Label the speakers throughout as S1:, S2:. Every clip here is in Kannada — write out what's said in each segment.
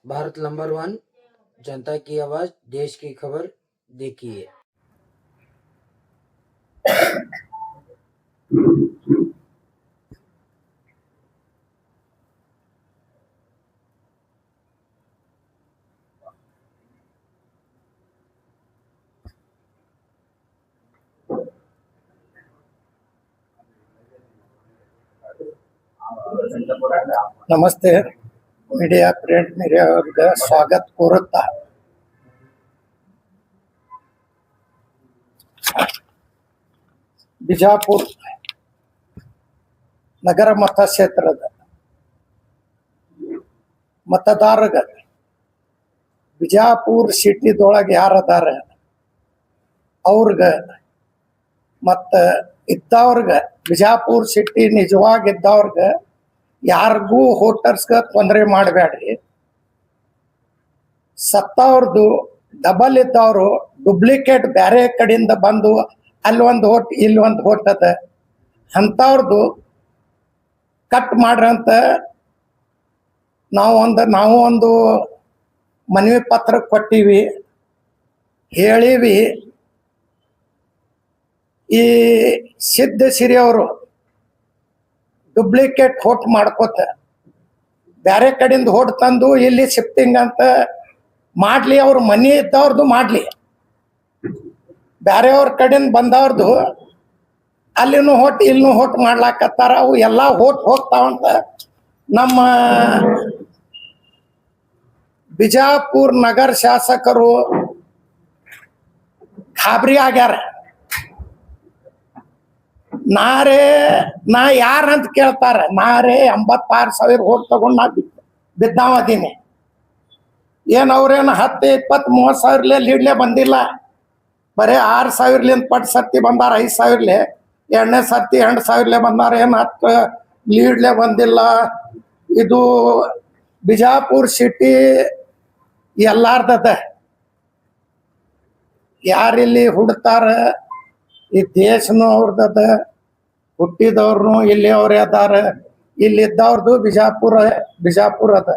S1: भारत नंबर 1, जनता की आवाज, देश की खबर। देखिए
S2: ನಮಸ್ತೆ ಮೀಡಿಯಾ ಪ್ರಿಂಟ್ ಮೀಡಿಯಾ ಅವ್ರಿಗೆ ಸ್ವಾಗತ ಕೋರುತ್ತಾ ಬಿಜಾಪುರ ನಗರ ಮತಕ್ಷೇತ್ರದ ಮತದಾರಗ ಬಿಜಾಪುರ ಸಿಟಿದೊಳಗೆ ಯಾರದಾರ ಅವ್ರಿಗೆ ಮತ್ತು ಇದ್ದವ್ರಿಗೆ ಬಿಜಾಪುರ ಸಿಟಿ ನಿಜವಾಗಿದ್ದವ್ರಿಗೆ ಯಾರಿಗೂ ವೋಟರ್ಸ್ಗೆ ತೊಂದರೆ ಮಾಡಬೇಡ್ರಿ. ಸತ್ತವ್ರದ್ದು ಡಬಲ್ ಇದ್ದವರು ಡುಪ್ಲಿಕೇಟ್ ಬೇರೆ ಕಡೆಯಿಂದ ಬಂದು ಅಲ್ಲೊಂದು ಹೋಟ್ ಇಲ್ಲೊಂದು ಹೋಟ್ ಅದ ಅಂಥವ್ರದ್ದು ಕಟ್ ಮಾಡ್ರಂತ ನಾವು ಒಂದು ಮನವಿ ಪತ್ರ ಕೊಟ್ಟಿವಿ, ಹೇಳಿವಿ. ಈ ಸಿದ್ಧಸಿರಿ ಅವರು ಡುಪ್ಲಿಕೇಟ್ ಹೋಟ್ ಮಾಡ್ಕೋತ ಬೇರೆ ಕಡೆಯಿಂದ ಹೋಟ್ ತಂದು ಇಲ್ಲಿ ಶಿಫ್ಟಿಂಗ್ ಅಂತ ಮಾಡ್ಲಿ, ಅವ್ರ ಮನೆ ಇದ್ದವ್ರದ್ದು ಮಾಡ್ಲಿ, ಬೇರೆಯವ್ರ ಕಡೆಯಿಂದ ಬಂದವ್ರದ್ದು ಅಲ್ಲಿನೂ ಹೋಟ್ ಇಲ್ಲಿನೂ ಹೋಟ್ ಮಾಡ್ಲಾಕತ್ತಾರ. ಅವು ಎಲ್ಲ ಹೋಟ್ ಹೋಗ್ತಾವಂತ ನಮ್ಮ ಬಿಜಾಪುರ ನಗರ ಶಾಸಕರು ಖಾಬ್ರಿ ಆಗ್ಯಾರ. ನಾ ಯಾರಂತ ಕೇಳ್ತಾರ, ನಾರೇ 86,000 ಹೋಟ್ ತಗೊಂಡು ನಾ ಬಿದ್ದಾವದೀನಿ. ಏನು ಅವ್ರೇನು 10, 20, 30 ಸಾವಿರಲೇ ಲೀಡ್ಲೇ ಬಂದಿಲ್ಲ. ಬರೀ 6,000ಲಿಂದ ಪಟ್ ಸರ್ತಿ ಬಂದಾರ, 5,000ಲೇ. ಎರಡನೇ ಸರ್ತಿ 2,000ಲೇ ಬಂದಾರ, ಏನು 10 ಲೀಡ್ಲೇ ಬಂದಿಲ್ಲ. ಇದು ಬಿಜಾಪುರ ಸಿಟಿ ಎಲ್ಲಾರ್ದದ. ಯಾರಿಲ್ಲಿ ಹುಡ್ತಾರ ಈ ದೇಶನೂ ಅವ್ರದದ, ಹುಟ್ಟಿದವ್ರನು ಇಲ್ಲಿ ಅವ್ರೇ ಅದಾರ. ಇಲ್ಲಿದ್ದವ್ರದ್ದು ಬಿಜಾಪುರ ಅದ.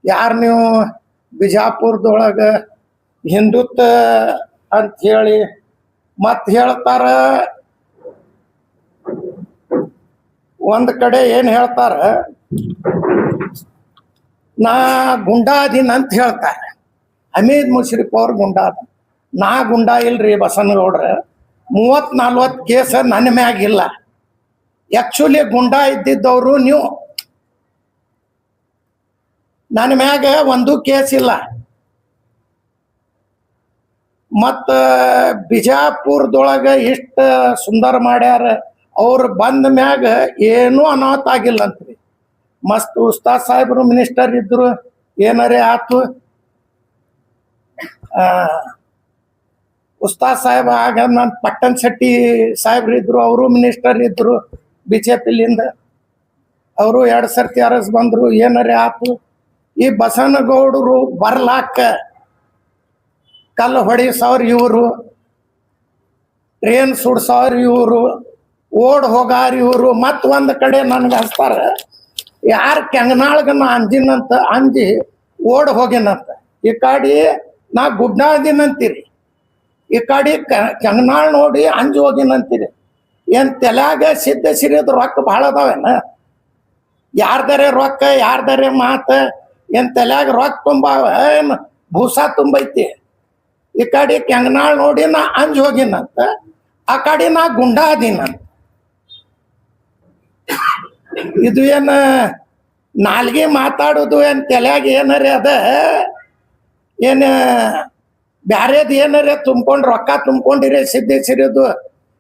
S2: ಯಾರು ನೀವು ಬಿಜಾಪುರದೊಳಗೆ ಹಿಂದುತ್ವ ಅಂತ ಹೇಳಿ ಮತ್ತೆ ಹೇಳ್ತಾರ. ಒಂದು ಕಡೆ ಏನು ಹೇಳ್ತಾರ, ನಾ ಗುಂಡಾ ಅದೀನಿ ಅಂತ ಹೇಳ್ತಾರೆ. ಹಮೀದ್ ಮುಷರಿಫ್ ಅವ್ರ ಗುಂಡಾ ಅದ. ನಾ ಗುಂಡಾ ಇಲ್ರಿ ಬಸನಗೌಡ್ರ. 30-40 ಕೇಸ ನನ್ನ ಮ್ಯಾಗಿಲ್ಲ. ಆ್ಯಕ್ಚುಲಿ ಗುಂಡಾ ಇದ್ದಿದ್ದವರು ನೀವು. ನನ್ನ ಮ್ಯಾಗ ಒಂದು ಕೇಸ್ ಇಲ್ಲ. ಮತ್ತು ಬಿಜಾಪುರದೊಳಗೆ ಇಷ್ಟು ಸುಂದರ ಮಾಡ್ಯಾರ. ಅವ್ರು ಬಂದ ಮ್ಯಾಗ ಏನೂ ಅನಾಹುತ ಆಗಿಲ್ಲ ಅಂತ್ರಿ. ಮಸ್ತ್ ಉಸ್ತಾದ್ ಸಾಹೇಬ್ರು ಮಿನಿಸ್ಟರ್ ಇದ್ರು, ಏನಾರೇ ಆತು. ಉಸ್ತಾದ್ ಸಾಹೇಬ್ ಆಗ ನಾನು ಪಟ್ಟಣ್ ಶೆಟ್ಟಿ ಸಾಹೇಬ್ರು ಇದ್ರು, ಅವರು ಮಿನಿಸ್ಟರ್ ಇದ್ರು BJP-ಲಿಂದ. ಅವರು 2 ಸರ್ತಿ ಅರಸ್ ಬಂದರು, ಏನಾರೇ ಆತು. ಈ ಬಸನಗೌಡರು ಬರ್ಲಾಕ ಕಲ್ಲು ಹೊಡಿಸೋರು ಇವರು, ಟ್ರೇನ್ ಸುಡ್ಸೋರು ಇವರು, ಓಡ್ ಹೋಗಾರ ಇವರು. ಮತ್ತು ಒಂದು ಕಡೆ ನನಗೆ ಹಚ್ತಾರ, ಯಾರು ಕೆಂಗನಾಳ್ಗೆ ನಾ ಅಂಜಿ ಓಡ್ ಹೋಗಿನಂತ. ಈ ಕಡೆ ನಾ ಗುಡ್ಡಾದಿನಂತೀರಿ, ಈ ಕಡೆ ಕೆಂಗನಾಳ್ ನೋಡಿ ಅಂಜಿ ಹೋಗಿನಂತೀರಿ. ಏನು ತಲೆಯಾಗ ಸಿದ್ಧಸಿರಿದ ರೊಕ್ಕ ಭಾಳ ಅದಾವೇನ? ಯಾರ್ದಾರೆ ರೊಕ್ಕ, ಯಾರ್ದಾರೆ ಮಾತು, ಏನು ತಲೆಯಾಗ ರೊಕ್ಕ ತುಂಬಾವ, ಏನು ಭೂಸ ತುಂಬೈತಿ? ಈ ಕಡೆ ಕೆಂಗನಾಳ್ ನೋಡಿ ನಾ ಅಂಜಿ ಹೋಗಿನಂತ, ಆ ಕಡೆ ನಾ ಗುಂಡಾ ಅದೀನಂತ. ಇದು ಏನು ನಾಲ್ಗೆ ಮಾತಾಡೋದು, ಏನು ತಲೆಯಾಗ ಏನಾರೇ ಅದ? ಏನು ಬ್ಯಾರೇದು ಏನಾರೇ ತುಂಬ್ಕೊಂಡು ರೊಕ್ಕ ತುಂಬ್ಕೊಂಡಿರಿ ಸಿದ್ಧಸಿರಿದು?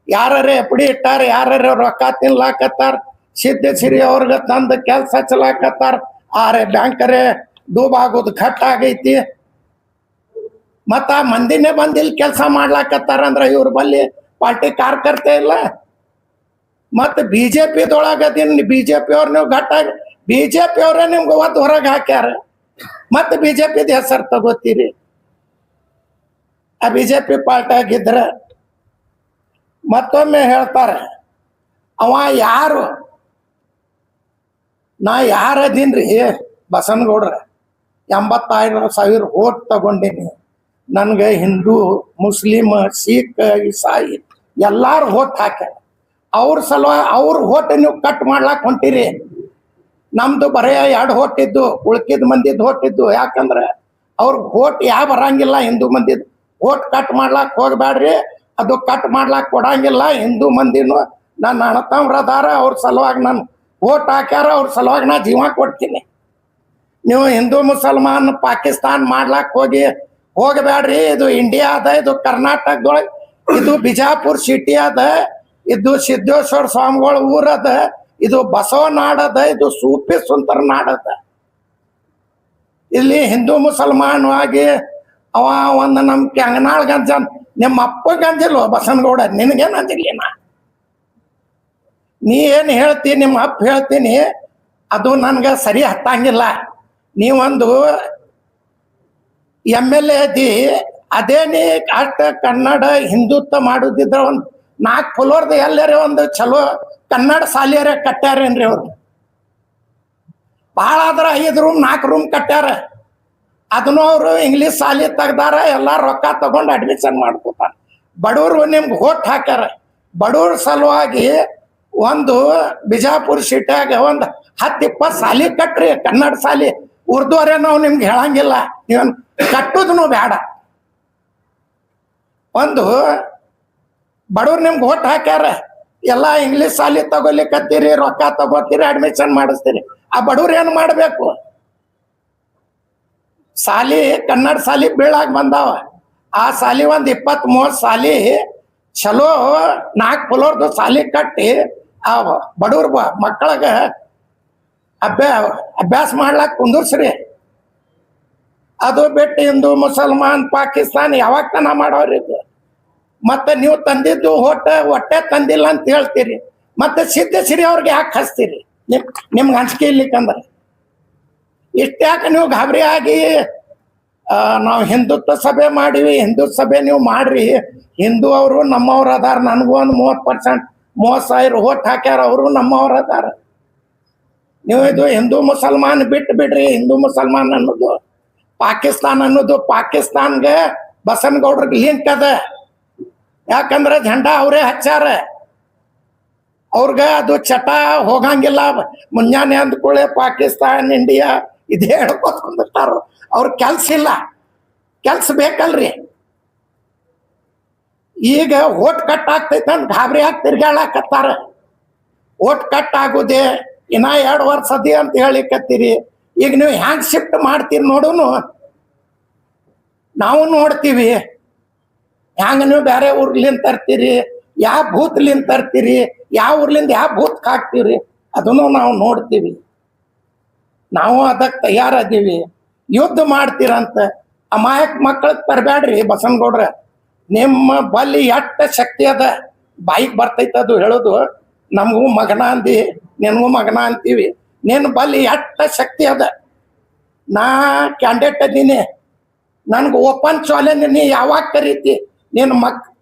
S2: ಯಾರೇ ಎಪ್ಪಡಿ ಇಟ್ಟಾರ, ಯಾರೇ ರೊಕ್ಕ ತಿನ್ಲಾಕತ್ತಾರ, ಸಿದ್ಧಸಿರಿ ಅವ್ರಿಗೆ ತಂದು ಕೆಲಸ ಹಚ್ಚಲಾಕತ್ತಾರ. ಆರೆ ಬ್ಯಾಂಕರೇ ಡೂಬಾಗೋದು ಘಟ್ ಆಗೈತಿ. ಮತ್ತು ಆ ಮಂದಿನೇ ಬಂದು ಇಲ್ಲಿ ಕೆಲಸ ಮಾಡ್ಲಾಕತ್ತಾರ ಅಂದ್ರೆ ಇವ್ರ ಬಲ್ಲಿ ಪಾರ್ಟಿ ಕಾರ್ಯಕರ್ತೆ ಇಲ್ಲ. ಮತ್ತು BJP-ದೊಳಗದಿನ BJP ಅವ್ರು ನೀವು ಘಟ್ಟಾಗಿ BJP ಅವರೇ ನಿಮ್ಗೆ ಒದ್ದು ಹೊರಗೆ ಹಾಕ್ಯಾರ. ಮತ್ತು BJP-ದ ಹೆಸರು ತಗೋತೀರಿ. ಆ BJP ಪಾರ್ಟಿ ಆಗಿದ್ರೆ ಮತ್ತೊಮ್ಮೆ ಹೇಳ್ತಾರೆ, ಅವ ಯಾರು? ನಾ ಯಾರದೀನ್ರಿ ಬಸನಗೌಡ್ರ? 85,000 ಓಟ್ ತಗೊಂಡಿನಿ. ನನಗೆ ಹಿಂದೂ, ಮುಸ್ಲಿಮ್, ಸಿಖ್, ಇಸಾಯಿ ಎಲ್ಲಾರು ಓಟ್ ಹಾಕ್ಯಾರ. ಅವ್ರ ಸಲುವಾಗಿ ಅವ್ರ ಓಟ್ ನೀವು ಕಟ್ ಮಾಡ್ಲಾಕ್ ಹೊಂಟಿರಿ. ನಮ್ದು ಬರೇ 2 ಓಟ್ ಇದ್ದು, ಉಳ್ಕಿದ ಮಂದಿದ್ ಓಟ್ ಇದ್ದು. ಯಾಕಂದ್ರೆ ಅವ್ರಿಗೆ ಓಟ್ ಬರಂಗಿಲ್ಲ. ಹಿಂದೂ ಮಂದಿದ್ ಓಟ್ ಕಟ್ ಮಾಡ್ಲಾಕ್ ಹೋಗ್ಬೇಡ್ರಿ. ಅದು ಕಟ್ ಮಾಡ್ಲಾಕ್ ಕೊಡಂಗಿಲ್ಲ. ಹಿಂದೂ ಮಂದಿನೂ ನನ್ನ ಅಣ್ಣತಮ್ರದಾರ, ಅವ್ರ ಸಲುವಾಗಿ ನಾನು ಓಟ್ ಹಾಕ್ಯಾರ. ಅವ್ರ ಸಲುವಾಗಿ ನಾ ಜೀವ ಕೊಡ್ತೀನಿ. ನೀವು ಹಿಂದೂ ಮುಸಲ್ಮಾನ್ ಪಾಕಿಸ್ತಾನ್ ಮಾಡ್ಲಾಕ್ ಹೋಗಬೇಡ್ರಿ. ಇದು ಇಂಡಿಯಾ ಅದ, ಇದು ಕರ್ನಾಟಕದೊಳಗೆ, ಇದು ಬಿಜಾಪುರ್ ಸಿಟಿ ಅದ, ಇದು ಸಿದ್ದೇಶ್ವರ ಸ್ವಾಮಿಗಳ ಊರದ, ಇದು ಬಸವ ನಾಡದ, ಇದು ಸೂಫಿ ಸುಂದರ ನಾಡದ. ಇಲ್ಲಿ ಹಿಂದೂ ಮುಸಲ್ಮಾನ್ ಆಗಿ ಅವ ಒಂದು ನಮ್ ಕೆಂಗನಾಳ್ ಗಂಜ, ನಿಮ್ಮ ಅಪ್ಪ ಗಂಜಿಲ್ವ ಬಸನಗೌಡ, ನಿನಗೇನು ಅಂಜಿಲ್ಲ. ನೀ ಏನು ಹೇಳ್ತಿ, ನಿಮ್ಮ ಅಪ್ಪ ಹೇಳ್ತೀನಿ, ಅದು ನನ್ಗೆ ಸರಿ ಹತ್ತಂಗಿಲ್ಲ. ನೀವೊಂದು MLA ಅದಿ, ಅದೇ ನೀ ಅಷ್ಟ ಕನ್ನಡ ಹಿಂದುತ್ವ ಮಾಡುದಿದ್ರ ಒಂದು 4 ಫ್ಲೋರ್ದ ಎಲ್ಲರೇ ಒಂದು ಚಲೋ ಕನ್ನಡ ಶಾಲೆಯರೇ ಕಟ್ಟ್ಯಾರೇನ್ರಿ ಅವ್ರು. ಭಾಳ ಆದ್ರೆ 5 ರೂಮ್ 4 ರೂಮ್ ಕಟ್ಟ್ಯಾರ. ಅದನ್ನು ಅವರು ಇಂಗ್ಲೀಷ್ ಶಾಲೆ ತೆಗ್ದಾರ. ಎಲ್ಲ ರೊಕ್ಕ ತಗೊಂಡು ಅಡ್ಮಿಷನ್ ಮಾಡ್ಕೊತಾರ. ಬಡವರು ನಿಮ್ಗೆ ಓಟ್ ಹಾಕ್ಯಾರ. ಬಡವ್ರ ಸಲುವಾಗಿ ಒಂದು ಬಿಜಾಪುರ ಸಿಟ್ಯಾಗ ಒಂದು 10-20 ಶಾಲೆ ಕಟ್ರಿ, ಕನ್ನಡ ಶಾಲೆ. ಉರ್ದುವರೇ ನಾವು ನಿಮ್ಗೆ ಹೇಳಂಗಿಲ್ಲ, ನೀವನ್ ಕಟ್ಟುದನು ಬೇಡ. ಒಂದು ಬಡವ್ರು ನಿಮ್ಗೆ ಓಟ್ ಹಾಕ್ಯಾರ. ಎಲ್ಲ ಇಂಗ್ಲೀಷ್ ಶಾಲೆ ತಗೊಲಿಕತ್ತೀರಿ, ರೊಕ್ಕ ತಗೋತೀರಿ, ಅಡ್ಮಿಷನ್ ಮಾಡಿಸ್ತೀರಿ. ಆ ಬಡವ್ರು ಏನು ಮಾಡಬೇಕು? ಶಾಲಿ ಕನ್ನಡ ಶಾಲಿ ಬೀಳಾಗ ಬಂದಾವ. ಆ ಶಾಲಿ ಒಂದು 20-30 ಶಾಲಿ ಚಲೋ 4 ಫ್ಲೋರ್ದು ಶಾಲಿ ಕಟ್ಟಿ ಆ ಬಡವ್ರ ಮಕ್ಕಳಿಗೆ ಅಭ್ಯಾಸ ಮಾಡ್ಲಾಕ್ ಕುಂದರ್ಸ್ರಿ. ಅದು ಬಿಟ್ಟು ಹಿಂದೂ ಮುಸಲ್ಮಾನ್ ಪಾಕಿಸ್ತಾನ್ ಯಾವಾಗ ತನ ಮಾಡೋರಿದ್ದು. ಮತ್ತೆ ನೀವು ತಂದಿದ್ದು ಹೊಟ್ಟೆ ತಂದಿಲ್ಲ ಅಂತ ಹೇಳ್ತೀರಿ. ಮತ್ತೆ ಸಿದ್ದೇಶ್ವರಿ ಅವ್ರಿಗೆ ಯಾಕೆ ಹಚ್ತೀರಿ? ನಿಮ್ಗೆ ಹಂಚಿಕೆ ಇರ್ಲಿಕ್ಕಂದ್ರೆ ಇಷ್ಟ್ಯಾಕೆ ನೀವು ಗಾಬರಿ ಆಗಿ ನಾವು ಹಿಂದುತ್ವ ಸಭೆ ಮಾಡಿವಿ, ಹಿಂದೂ ಸಭೆ ನೀವು ಮಾಡ್ರಿ. ಹಿಂದೂ ಅವರು ನಮ್ಮವ್ರು ಅದಾರ. ನನಗೂ ಒಂದು 30% 30,000 ಓಟ್ ಹಾಕ್ಯಾರ. ಅವರು ನಮ್ಮವ್ರು ಅದಾರ. ನೀವು ಇದು ಹಿಂದೂ ಮುಸಲ್ಮಾನ್ ಬಿಟ್ಟು ಬಿಡ್ರಿ. ಹಿಂದೂ ಮುಸಲ್ಮಾನ್ ಅನ್ನೋದು, ಪಾಕಿಸ್ತಾನ್ ಅನ್ನೋದು, ಪಾಕಿಸ್ತಾನ್ಗೆ ಬಸನಗೌಡ್ರಿಗೆ ಲಿಂಕ್ ಅದ. ಯಾಕಂದ್ರೆ ಝಂಡಾ ಅವರೇ ಹಚ್ಚಾರ. ಅವ್ರಿಗೆ ಅದು ಚಟ ಹೋಗಂಗಿಲ್ಲ. ಮುಂಜಾನೆ ಅಂದ್ಕೊಳ್ಳೆ ಪಾಕಿಸ್ತಾನ್ ಇಂಡಿಯಾ ಇದೇ ಹೇಳ್ಕೊತ್ಕೊಂಡಿರ್ತಾರ. ಅವ್ರ ಕೆಲ್ಸ ಇಲ್ಲ, ಕೆಲ್ಸ ಬೇಕಲ್ರಿ. ಈಗ ಓಟ್ ಕಟ್ ಆಗ್ತೈತೆ ಅಂತ ಗಾಬರಿ ಆಗಿ ತಿರ್ಗಾಳಕತ್ತಾರ. ಓಟ್ ಕಟ್ ಆಗುದೇ ಇನ್ನ 2 ವರ್ಷ ಅದಿ ಅಂತ ಹೇಳಿಕತ್ತೀರಿ. ಈಗ ನೀವು ಹ್ಯಾಂಗ್ ಶಿಫ್ಟ್ ಮಾಡ್ತೀರಿ ನೋಡುನು, ನಾವು ನೋಡ್ತೀವಿ. ಹ್ಯಾಂಗ ನೀವು ಬೇರೆ ಊರ್ಲಿಂದ ತರ್ತೀರಿ, ಯಾವ ಬೂತ್ಲಿಂದ ತರ್ತೀರಿ, ಯಾವ ಊರ್ಲಿಂದ ಯಾವ ಬೂತ್ ಹಾಕ್ತೀರಿ, ಅದನ್ನು ನಾವು ನೋಡ್ತೀವಿ. ನಾವು ಅದಕ್ಕೆ ತಯಾರದೀವಿ. ಯುದ್ಧ ಮಾಡ್ತೀರಂತ ಅಮಾಯಕ ಮಕ್ಕಳಿಗೆ ತರಬೇಡ್ರಿ ಬಸನಗೌಡ್ರ. ನಿಮ್ಮ ಬಲ್ಲಿ ಎಷ್ಟ ಶಕ್ತಿ ಅದ ಬಾಯಿಗೆ ಬರ್ತೈತೆ ಅದು ಹೇಳೋದು. ನಮಗೂ ಮಗನ ಅಂದಿ, ನಿನಗೂ ಮಗನ ಅಂತೀವಿ. ನಿನ್ನ ಬಲ್ಲಿ ಎಷ್ಟ ಶಕ್ತಿ ಅದ. ನಾ ಕ್ಯಾಂಡಿಡೇಟ್ ಅದೀನಿ, ನನ್ಗೆ ಓಪನ್ ಚಾಲೆಂಜ್. ನೀ ಯಾವಾಗ ಕರೀತಿ? ನೀನು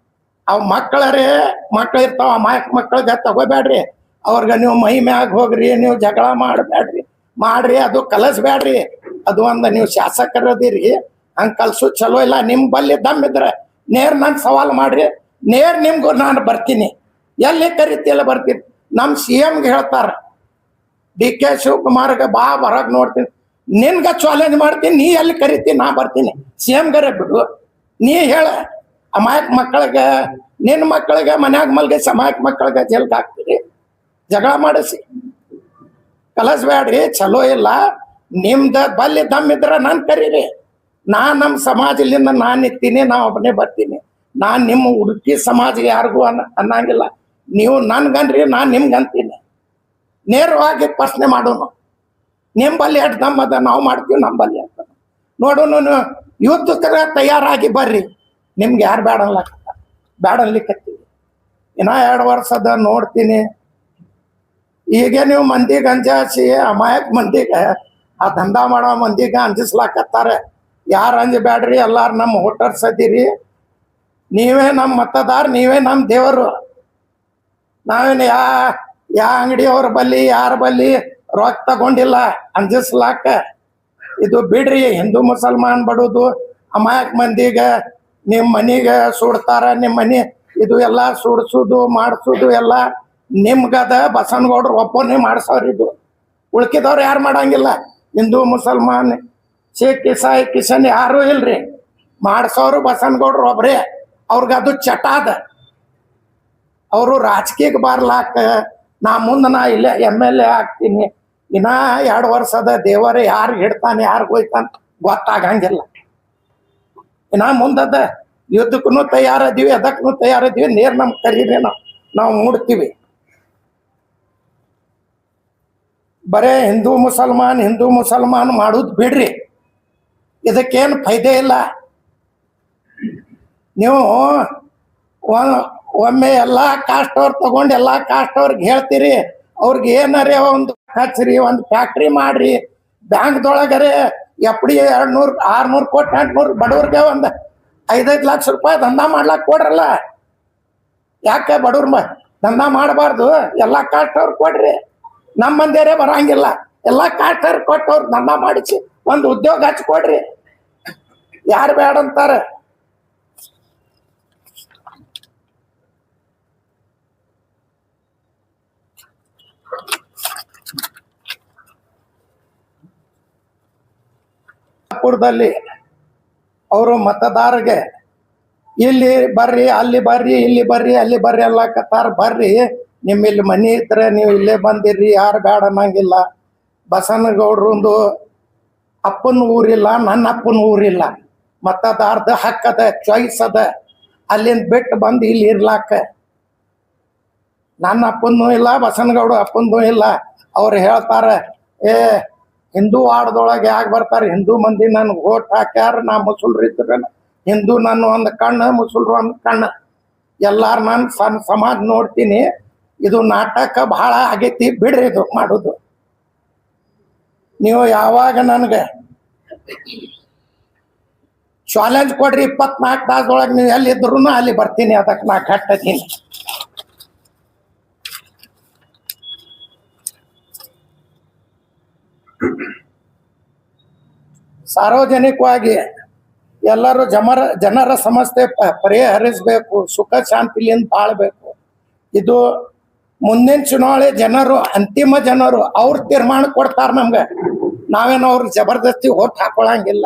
S2: ಅವ್ ಮಕ್ಳು ಇರ್ತಾವ, ಅಮಾಯಕ ಮಕ್ಕಳಿಗೆ ತಗೋಬೇಡ್ರಿ. ಅವ್ರಿಗೆ ನೀವು ಮೈ ಮ್ಯಾಗ ಹೋಗ್ರಿ, ನೀವು ಜಗಳ ಮಾಡಬೇಡ್ರಿ, ಮಾಡ್ರಿ, ಅದು ಕಲಿಸ್ಬೇಡ್ರಿ. ಅದು ಒಂದು ನೀವು ಶಾಸಕರದಿರಿ, ಹಂಗೆ ಕಲ್ಸು ಚಲೋ ಇಲ್ಲ. ನಿಮ್ಮ ಬಲ್ಲಿ ದಮ್ಮಿದ್ರೆ ನೇರ್ ನನ್ ಸವಾಲ್ ಮಾಡ್ರಿ. ನೇರ್ ನಿಮ್ಗೂ ನಾನು ಬರ್ತೀನಿ. ಎಲ್ಲಿ ಕರಿತಿ ಎಲ್ಲ ಬರ್ತೀನಿ. ನಮ್ಮ CMಗೆ ಹೇಳ್ತಾರ, DK ಶಿವಕುಮಾರ್ಗೆ ಬಾ ಹೊರಗೆ ನೋಡ್ತೀನಿ, ನಿನ್ಗೆ ಚಾಲೆಂಜ್ ಮಾಡ್ತೀನಿ. ನೀ ಎಲ್ಲಿ ಕರಿತಿ ನಾ ಬರ್ತೀನಿ. CMಗರೆ ಬಿಡು. ನೀ ಹೇಳ ಅಮಾಯಕ ಮಕ್ಕಳಿಗೆ, ನಿನ್ನ ಮಕ್ಕಳಿಗೆ ಮನ್ಯಾಗ ಮಲ್ಗಿಸಿ ಅಮಾಯಕ ಮಕ್ಕಳಿಗೆ ಜೈಲ್ಗೆ ಹಾಕ್ತೀರಿ. ಜಗಳ ಮಾಡಿಸಿ ಕಲಿಸ್ಬೇಡ್ರಿ, ಚಲೋ ಇಲ್ಲ. ನಿಮ್ದ ಬಲ್ಲಿ ದಮ್ಮಿದ್ರೆ ನಾನು ಕರೀರಿ. ನಮ್ಮ ಸಮಾಜದಿಂದ ನಾನು ನಿಂತೀನಿ, ನಾ ಒಬ್ಬನೇ ಬರ್ತೀನಿ. ನಾನು ನಿಮ್ಮ ಉಡುಪಿ ಸಮಾಜ ಯಾರಿಗೂ ಅನ್ನಂಗಿಲ್ಲ. ನೀವು ನನ್ಗನ್ರಿ, ನಾನು ನಿಮ್ಗೆ ಅಂತೀನಿ. ನೇರವಾಗಿ ಪ್ರಶ್ನೆ ಮಾಡೋನು. ನಿಮ್ಮ ಬಲ್ಲಿ ಎಷ್ಟು ದಮ್ ಅದ, ನಾವು ಮಾಡ್ತೀವಿ. ನಮ್ಮ ಬಲ್ಲಿ ಅಂತ ನೋಡೋನು. ಯುದ್ಧಕ್ಕೆ ತಯಾರಾಗಿ ಬರ್ರಿ. ನಿಮ್ಗೆ ಯಾರು ಬೇಡನ್ಲಿಕ್ಕತ್ತೀವಿ. ಇನ್ನ 2 ವರ್ಷ ಅದ ನೋಡ್ತೀನಿ. ಈಗ ನೀವು ಮಂದಿಗೆ ಅಂಜಾಸಿ ಅಮಾಯಕ ಮಂದಿಗೆ, ಆ ದಂಧ ಮಾಡೋ ಮಂದಿಗೆ ಅಂಜಿಸ್ಲಾಕತ್ತಾರ. ಯಾರು ಅಂಜಬೇಡ್ರಿ, ಎಲ್ಲಾರು ನಮ್ಮ ವೋಟರ್ಸ್ ಅದೀರಿ. ನೀವೇ ನಮ್ಮ ಮತದಾರ, ನೀವೇ ನಮ್ಮ ದೇವರು. ನಾವೇನು ಯಾ ಅಂಗಡಿಯವ್ರ ಬಲ್ಲಿ ಯಾರ ಬಲ್ಲಿ ರೊಕ್ಕ ತಗೊಂಡಿಲ್ಲ ಅಂಜಿಸ್ಲಾಕ. ಇದು ಬಿಡ್ರಿ. ಹಿಂದೂ ಮುಸಲ್ಮಾನ್ ಬಡೋದು ಅಮಾಯಕ್ ಮಂದಿಗ ನಿಮ್ಮ ಮನಿಗೆ ಸುಡ್ತಾರ, ನಿಮ್ಮ ಮನಿ ಇದು ಎಲ್ಲ ಸುಡ್ಸುದು ಮಾಡಿಸೋದು ಎಲ್ಲ ನಿಮ್ಗದ. ಬಸವನಗೌಡ್ರು ಒಬ್ಬನೇ ಮಾಡ್ಸವ್ರ. ಇದು ಉಳ್ಕಿದವ್ರು ಯಾರು ಮಾಡಂಗಿಲ್ಲ. ಹಿಂದೂ ಮುಸಲ್ಮಾನ್ ಸಿಖ್ ಇಸಾಯಿ ಕಿಶನ್ ಯಾರೂ ಇಲ್ರಿ. ಮಾಡ್ಸೋರು ಬಸವನಗೌಡ್ರು ಒಬ್ರೇ. ಅವ್ರಿಗದು ಚಟ ಅದ. ಅವರು ರಾಜಕೀಯಕ್ಕೆ ಬರ್ಲಾಕ ನಾ ಮುಂದೆ ನಾ ಇಲ್ಲೇ MLA ಆಗ್ತೀನಿ, ಇನ್ನ 2 ವರ್ಷದ ದೇವರೇ ಯಾರಿಗೆ ಹಿಡ್ತಾನೆ ಯಾರಿಗೆ ಹೋಯ್ತಾನ ಗೊತ್ತಾಗಂಗಿಲ್ಲ. ಇನ್ನ ಮುಂದದ ಯುದ್ಧಕ್ಕೂ ತಯಾರದೀವಿ, ಅದಕ್ಕೂ ತಯಾರದೀವಿ. ನೇರ್ ನಮ್ಗೆ ಕರೀರಿ, ನಾವು ಮೂಡ್ತೀವಿ. ಬರೇ ಹಿಂದೂ ಮುಸಲ್ಮಾನ್ ಮಾಡೋದು ಬಿಡ್ರಿ. ಇದಕ್ಕೇನು ಫೈದೆ ಇಲ್ಲ. ನೀವು ಒಮ್ಮೆ ಎಲ್ಲ ಕಾಸ್ಟ್ ಅವ್ರು ತಗೊಂಡು ಎಲ್ಲ ಕಾಸ್ಟ್ ಅವ್ರಿಗೆ ಹೇಳ್ತೀರಿ, ಅವ್ರಿಗೆ ಏನಾರೇ ಒಂದು ಹಚ್ಚ್ರಿ, ಒಂದು ಫ್ಯಾಕ್ಟ್ರಿ ಮಾಡ್ರಿ, ಬ್ಯಾಂಕ್ದೊಳಗರೆ FD 200 600 ಕೋಟಿ 800 ಬಡವ್ರಿಗೆ ಒಂದು 5-5 ಲಕ್ಷ ರೂಪಾಯಿ ದಂಧ ಮಾಡ್ಲಾಕ್ ಕೊಡ್ರಲ್ಲ. ಯಾಕೆ ಬಡವ್ರ ದಂಧ ಮಾಡಬಾರ್ದು? ಎಲ್ಲ ಕಾಸ್ಟ್ ಅವ್ರು ಕೊಡ್ರಿ. ನಮ್ಮ ಮಂದಿಯರೇ ಬರಂಗಿಲ್ಲ. ಎಲ್ಲ ಕಾಸ್ಟ್ ಅವ್ರು ಕೊಟ್ಟು ಅವ್ರು ದಂಧ ಮಾಡಿಸಿ ಒಂದು ಉದ್ಯೋಗ ಹಚ್ಕೊಡ್ರಿ. ಯಾರು ಬೇಡ ಅಂತಾರ? ಪುರದಲ್ಲಿ ಅವರು ಮತದಾರಗೆ ಇಲ್ಲಿ ಬರ್ರಿ, ಅಲ್ಲಿ ಬರ್ರಿ, ಇಲ್ಲಿ ಬರ್ರಿ, ಅಲ್ಲಿ ಬರ್ರಿ ಅಲ್ಲಕತ್ತಾರ. ಬರ್ರಿ, ನಿಮ್ಮ ಇಲ್ಲಿ ಮನಿ ಇದ್ರೆ ನೀವು ಇಲ್ಲೇ ಬಂದಿರ್ರಿ, ಯಾರು ಬೇಡ ಅನ್ನಂಗಿಲ್ಲ. ಬಸವನಗೌಡ್ರಂದು ಅಪ್ಪನ ಊರಿಲ್ಲ, ನನ್ನ ಅಪ್ಪನ ಊರಿಲ್ಲ. ಮತದಾರದ ಹಕ್ಕದ, ಚಾಯ್ಸ್ ಅದ. ಅಲ್ಲಿಂದ ಬಿಟ್ಟು ಬಂದು ಇಲ್ಲಿ ಇರ್ಲಾಕ. ನನ್ನ ಅಪ್ಪನೂ ಇಲ್ಲ, ಬಸವನಗೌಡ ಅಪ್ಪಂದು ಇಲ್ಲ. ಅವ್ರು ಹೇಳ್ತಾರ, ಹಿಂದೂ ವಾರ್ಡ್ದೊಳಗೆ ಯಾಕೆ ಬರ್ತಾರೆ? ಹಿಂದೂ ಮಂದಿ ನನ್ಗೆ ಓಟ್ ಹಾಕ್ಯಾರ, ನಾ ಮುಸುಲ್ರು ಇದ್ರ ಹಿಂದೂ ನನ್ನ ಒಂದು ಕಣ್ಣು, ಮುಸುಲ್ರು ಒಂದು ಕಣ್ಣು. ಎಲ್ಲಾರು ನಾನು ಸಮಾಜ ನೋಡ್ತೀನಿ. ಇದು ನಾಟಕ ಭಾಳ ಆಗೈತಿ, ಬಿಡ್ರಿ ಇದು ಮಾಡೋದು. ನೀವು ಯಾವಾಗ ನನಗೆ ಚಾಲೆಂಜ್ ಕೊಡ್ರಿ, 24 ತಾಸದೊಳಗೆ ನೀವು ಎಲ್ಲಿದ್ರು ಅಲ್ಲಿ ಬರ್ತೀನಿ. ಅದಕ್ಕೆ ನಾ ಕಟ್ಟತೀನಿ. ಸಾರ್ವಜನಿಕವಾಗಿ ಎಲ್ಲರೂ ಜನರ ಸಮಸ್ಯೆ ಪರಿಹರಿಸಬೇಕು, ಸುಖ ಶಾಂತಿಲಿಂದ ಬಾಳ್ಬೇಕು. ಇದು ಮುಂದಿನ ಚುನಾವಣೆ ಅಂತಿಮ ಜನರು ಅವ್ರು ತೀರ್ಮಾನ ಕೊಡ್ತಾರ ನಮ್ಗೆ. ನಾವೇನೋ ಅವ್ರಿಗೆ ಜಬರ್ದಸ್ತಿ ಓಟ್ ಹಾಕೊಳಂಗಿಲ್ಲ.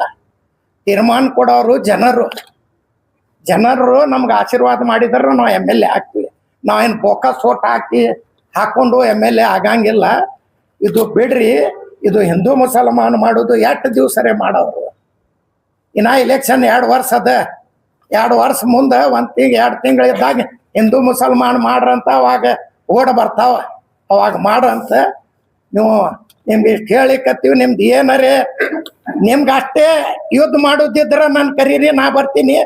S2: ತೀರ್ಮಾನ ಕೊಡೋರು ಜನರು ನಮ್ಗೆ ಆಶೀರ್ವಾದ ಮಾಡಿದ್ರೆ ನಾವು MLA ಆಗ್ತೀವಿ. ನಾವೇನು ಬೋಕಸ್ ಓಟ್ ಹಾಕೊಂಡು MLA ಆಗಂಗಿಲ್ಲ. ಇದು ಬಿಡ್ರಿ. ಇದು ಹಿಂದೂ ಮುಸಲ್ಮಾನ್ ಮಾಡೋದು ಎಷ್ಟು ದಿವಸರೇ ಮಾಡೋರು. ಇನ್ನ ಇಲೆಕ್ಷನ್ 2 ವರ್ಷ ಅದ. 2 ವರ್ಷ ಮುಂದೆ 2 ತಿಂಗಳಿದ್ದಾಗ ಹಿಂದೂ ಮುಸಲ್ಮಾನ್ ಮಾಡ್ರಂತ ಅವಾಗ ಓಡ್ ಬರ್ತಾವ. ಅವಾಗ ಮಾಡ್ರಂತ. ನೀವು ನಿಮ್ಗೆ ಇಷ್ಟು ಹೇಳಿಕತ್ತೀವಿ. ನಿಮ್ದು ಏನರೇ ನಿಮ್ಗೆ ಅಷ್ಟೇ ಯುದ್ಧ ಮಾಡೋದಿದ್ರ ನಾನು ಕರೀರಿ, ನಾ ಬರ್ತೀನಿ.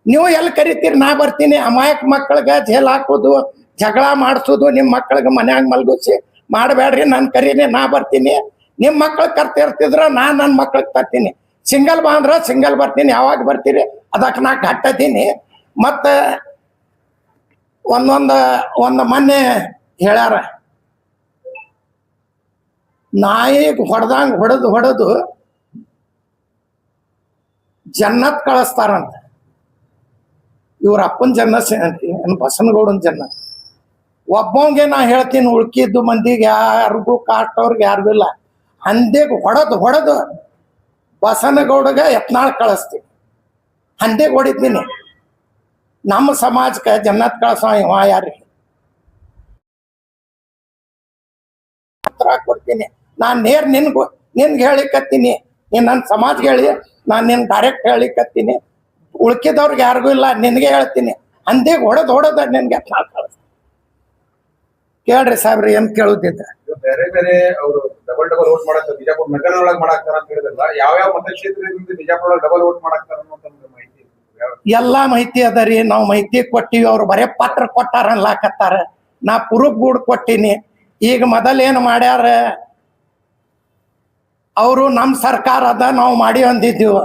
S2: ನೀವು ಎಲ್ಲಿ ಕರಿತೀರಿ, ನಾ ಬರ್ತೀನಿ. ಅಮಾಯಕ ಮಕ್ಕಳಿಗೆ ಜೇಲ್ ಹಾಕೋದು, ಜಗಳ ಮಾಡಿಸೋದು, ನಿಮ್ಮ ಮಕ್ಕಳಿಗೆ ಮನ್ಯಾಗ ಮಲ್ಗಿಸಿ ಮಾಡಬೇಡ್ರಿ. ನಾನು ಕರೀರಿ, ನಾ ಬರ್ತೀನಿ. ನಿಮ್ಮ ಮಕ್ಳು ಕರ್ತಿರ್ತಿದ್ರ ನನ್ನ ಮಕ್ಳಿಗೆ ತರ್ತೀನಿ. ಸಿಂಗಲ್ ಬಾ ಅಂದ್ರೆ ಸಿಂಗಲ್ ಬರ್ತೀನಿ. ಯಾವಾಗ ಬರ್ತೀರಿ ಅದಕ್ಕೆ ನಾ ಕಟ್ಟತೀನಿ. ಮತ್ತು ಒಂದು ಮೊನ್ನೆ ಹೇಳ್ಯಾರ, ನಾಯಿಗೆ ಹೊಡೆದಂಗೆ ಹೊಡೆದು ಜನ್ನತ್ ಕಳಿಸ್ತಾರಂತ. ಇವ್ರ ಅಪ್ಪನ ಜನ್ನ, ಬಸವನಗೌಡನ ಜನ್ನ. ಒಬ್ಬಂಗೆ ನಾ ಹೇಳ್ತೀನಿ, ಉಳ್ಕಿದ್ದು ಮಂದಿಗೆ ಯಾರಿಗೂ ಕಾಟವ್ರಿಗೆ ಯಾರಿಗೂ ಇಲ್ಲ. ಹಂದಿಗೆ ಹೊಡೆದು ಬಸವನಗೌಡಗೆ ಯತ್ನಾಳ್ ಕಳಿಸ್ತೀನಿ. ಹಂದಿಗೆ ಹೊಡಿತೀನಿ. ನಮ್ಮ ಸಮಾಜಕ್ಕೆ ಜನ್ನತ್ ಕಳ್ಸೋ ಇವ ಯಾರಿಗೆ ಕೊಡ್ತೀನಿ. ನಾನು ನೇರ್ ನಿನ್ಗೆ ಹೇಳಿಕತ್ತೀನಿ. ನೀನು ನನ್ನ ಸಮಾಜ್ಗೆ ಹೇಳಿ, ನಾನು ನಿನ್ ಡೈರೆಕ್ಟ್ ಹೇಳಿಕತ್ತೀನಿ. ಉಳ್ಕಿದವ್ರಿಗೆ ಯಾರಿಗೂ ಇಲ್ಲ, ನಿನಗೆ ಹೇಳ್ತೀನಿ. ಹಂದಿಗೆ ಹೊಡೆದ ನಿನ್ಗೆ ಯತ್ನಾಳ್ ಕಳಿಸ್ತೀನಿ. ಕೇಳ್ರಿ ಸಾಹೇಬ್ರಿ, ಏನ್ ಕೇಳುತ್ತಿದ್ದ?
S3: ಬೇರೆ ಅವರು ಡಬಲ್ ವೋಟ್ ಮಾಡಾಕ್ತಾರೆ. ಬಿಜಾಪುರ ನಗರದೊಳಗೆ ಮಾಡಾಕ್ತಾರ ಅಂತ ಹೇಳಿದ್ರಲ್ಲ, ಯಾವ ಮತಕ್ಷೇತ್ರದಿಂದ ಬಿಜಾಪುರ ಡಬಲ್ ವೋಟ್ ಮಾಡಾಕ್ತಾರ ಅನ್ನೋ ಮಾಹಿತಿ
S2: ಎಲ್ಲಾ ಮಾಹಿತಿ ಅದ ರೀ. ನಾವು ಮಾಹಿತಿ ಕೊಟ್ಟಿವಿ. ಅವ್ರು ಬರೇ ಪತ್ರ ಕೊಟ್ಟಾರ ಅನ್ಲಾಕತ್ತಾರ. ನಾ ಪ್ರೂಫ್ ಗೂಡ್ ಕೊಟ್ಟಿನಿ. ಈಗ ಮೊದಲೇನು ಮಾಡ್ಯಾರ ಅವರು, ನಮ್ಮ ಸರ್ಕಾರ ಅದ ನಾವು ಮಾಡಿ ಅಂದಿದ್ದೀವಿ.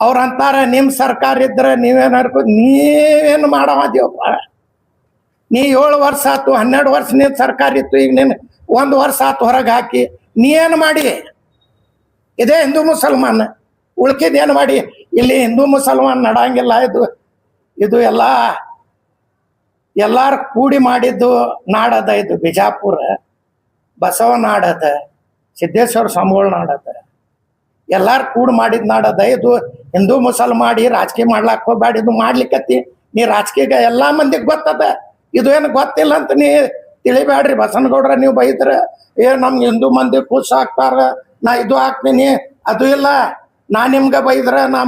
S2: ಅವ್ರಂತಾರ ನಿಮ್ ಸರ್ಕಾರ ಇದ್ರೆ ನೀವೇನು ಮಾಡವಪ್ಪ, ನೀ 7 ವರ್ಷ ಆತು, 12 ವರ್ಷ ನಿನ್ ಸರ್ಕಾರ ಇತ್ತು, ಈಗ ನೀನ್ 1 ವರ್ಷ ಆತು ಹೊರಗೆ ಹಾಕಿ, ನೀ ಏನು ಮಾಡಿ? ಇದೇ ಹಿಂದೂ ಮುಸಲ್ಮಾನ್. ಉಳ್ಕಿದ್ದೇನು ಮಾಡಿ ಇಲ್ಲಿ ಹಿಂದೂ ಮುಸಲ್ಮಾನ್ ನಡಂಗಿಲ್ಲ. ಇದು ಎಲ್ಲಾರು ಕೂಡಿ ಮಾಡಿದ್ದು ನಾಡದ. ಇದು ಬಿಜಾಪುರ ಬಸವ ನಾಡದ, ಸಿದ್ದೇಶ್ವರ ಸ್ವಾಮಿಗಳ ನಾಡದ, ಎಲ್ಲಾರು ಕೂಡಿ ಮಾಡಿದ ನಾಡದ. ಇದು ಹಿಂದೂ ಮುಸಲ್ಮಾಡಿ ರಾಜಕೀಯ ಮಾಡ್ಲಾಕ್ ಹೋಗ್ಬೇಡ. ಇದು ಮಾಡ್ಲಿಕ್ಕತ್ತಿ ನೀ ರಾಜಕೀಯ ಎಲ್ಲಾ ಮಂದಿಗೆ ಗೊತ್ತದ. ಇದು ಏನು ಗೊತ್ತಿಲ್ಲ ಅಂತ ನೀ ತಿಳಿಬೇಡ್ರಿ. ಬಸನಗೌಡ್ರ ನೀವು ಬೈದ್ರ ನಮ್ಗೆ ಹಿಂದೂ ಮಂದಿ ಖುಷ್ ಆಗ್ತಾರ, ನಾ ಇದು ಹಾಕ್ತೀನಿ, ಅದು ಇಲ್ಲ. ನಾ ನಿಮ್ಗೆ ಬೈದ್ರ ನಾ